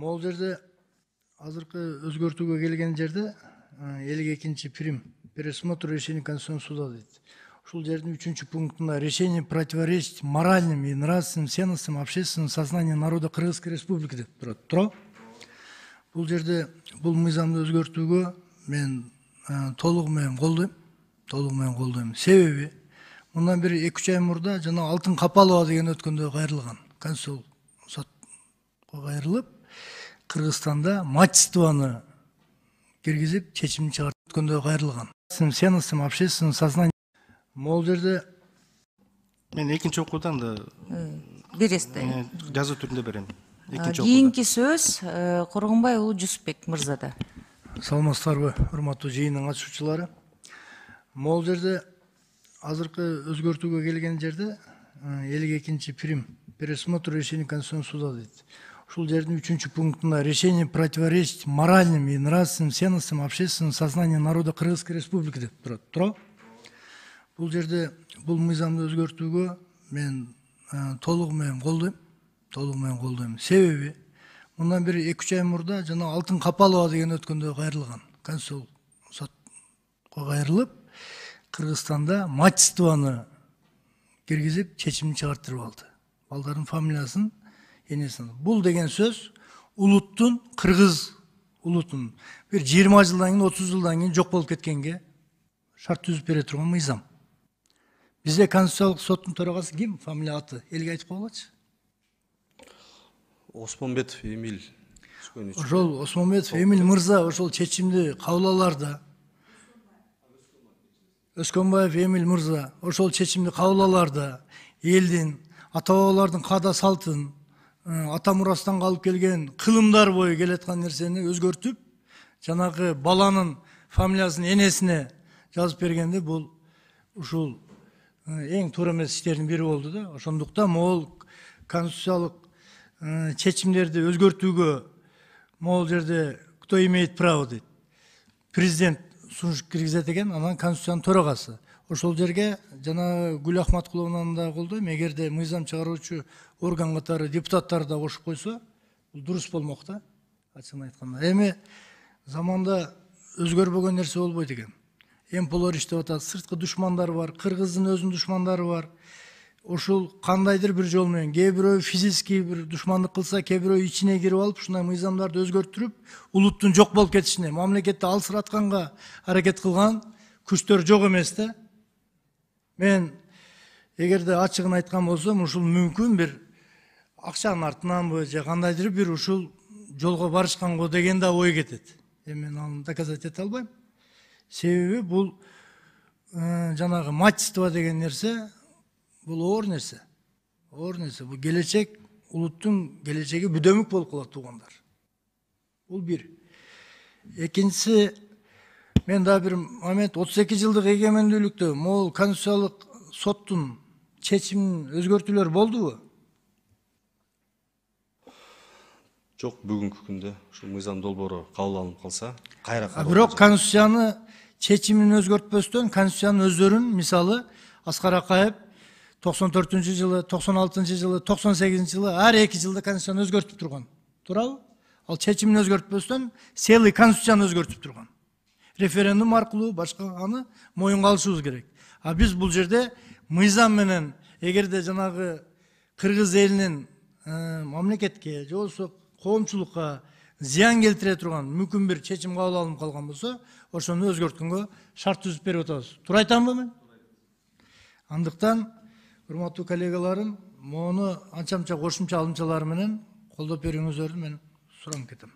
Могул жерде азыркы өзгөртүүгө келген жерде 52-прим пересмотр решения Конституционного суда дейт. Ушул жердин 3-пунктунда решение противоречит моральным и нравственным ценностям общественного сознания народа Кыргызской Республики деп турат. Туурабы? Бул жерде бул мыйзамды өзгөртүүгө мен толугу менен колдойм. Себеби мындан бери 2-3 ай мурда жана Алтын Капалова деген өткөндө кайрылган. Конституциялык сотко кайрылып, Кыргызстанда мачествоны киргизип, чечим чыгартып өткөндө кайрылган. Ценностям общественного сознания. Могул жерде мен экинчи окуудан да бересиз да. Жазуу түрүндө берем. Кийинки сөз Коргонбай уулу Жусупбек мырзада. Саламатсыздарбы, урматтуу жыйындын катышуучулары. Могул жерде азыркы өзгөртүүгө келген жерде 52-прим пересмотр решения Конституционного суда дейт. Ушул жердин 3-пунктунда решение противоречит моральным и нравственным ценностям общественного сознания народа Кыргызской Республики деп турат. Туурабы? Бул жерде бул мыйзамды өзгөртүүгө мен толугу менен колдойм. Себеби мындан бери 2-3 ай мурда жана Алтын Капалова деген өткөндө кайрылган. Конституциялык сотко кайрылып, Кыргызстанда мачествоны киргизип, чечим чыгартырып алды. Балдардын фамилиясын, энесин. Бул деген сөз улуттун, кыргыз улутун бир 20 жылдан кийин, 30 жылдан кийин жок болуп кеткенге шарт түзүп бере турган мыйзам. Бизде Конституциялык соттун төрагасы ким? Фамилия аты элге айтып койгулачы. Осмонбетов Эмиль. Ошол Осмонбетов Эмиль мырза ошол чечимди кабыл аларда. Өскөнбаев Эмиль мырза ошол чечимди кабыл аларда элдин, ата-бабалардын каада салтын, ата мурастан калып келген кылымдар бою келаткан нерсени өзгөртүп, жанагы баланын фамилиясын энесине жазып бергенде бул ушул эң туура эмес иштердин бири болду да. Ошондуктан могул конституциялык чечимдерди өзгөртүүгө могул жерде кто имеет право дейт. Президент сунуш киргизет экен, анан конституциянын төрагасы. Ошол жерге жана Гүл Ахматкуловнаны да колдойм. Эгерде мыйзам чыгаруучу орган катары депутаттар да кошуп койсо, бул дурус болмок да, ачыгын айтканда. Эми заманда өзгөрбөгөн нерсе болбойт экен. Эмполор иштеп атат, сырткы душмандар бар, кыргыздын өзүнүн душмандары бар. Ошол кандайдыр бир жол менен кээ бирөө физический бир душмандык кылса, кээ бирөө ичине кирип алып, ушундай мыйзамдарды өзгөртүрүп, улуттун жок болуп кетишине, мамлекетти алсыратканга аракет кылган күчтөр жок эмес да. Мен эгерде ачыгын айткан болсом, ушул мүмкүн бир акчанын артынанбы же кандайдыр бир ушул жолго барышканго деген да ой кетет. Эми мен аны доказать эте албайм. Себеби бул жанагы мачество деген нерсе бул оор нерсе. Бул келечек, улуттун келечеги бүдөмүк болуп калат туугандар. Бул бир. Экинчиси, мен да бир момент 32 жылдык эгемендүүлүктө могул конституциялык соттун чечимин өзгөртүүлөр болдубу? Жок, бүгүнкү күндө ушул мыйзам долбоору кабыл алынып калса, кайра бирок конституцияны чечимин өзгөртпөстөн конституциянын өздөрүн, мисалы Аскар Акаев 94-жылы, 96-жылы, 98-жылы ар 2 жылда конституцияны өзгөртүп турган. Туурабы? Ал чечимин өзгөртпөстөн целый конституцияны өзгөртүп турган. Референдум аркылуу башка аны моюнга алышыбыз керек. А биз бул жерде мыйзам менен эгерде жанагы кыргыз элинин мамлекетке же болбосо коомчулукка зыян келтире турган мүмкүн бир чечим кабыл алынып калган болсо, ошону өзгөрткөнгө шарт түзүп берип атабыз. Туура айтамбы мен? Андыктан урматтуу коллегаларым, мону анча-мынча кошумча алымчалар менен колдоп берүүңүздөрдү мен сурап кетем.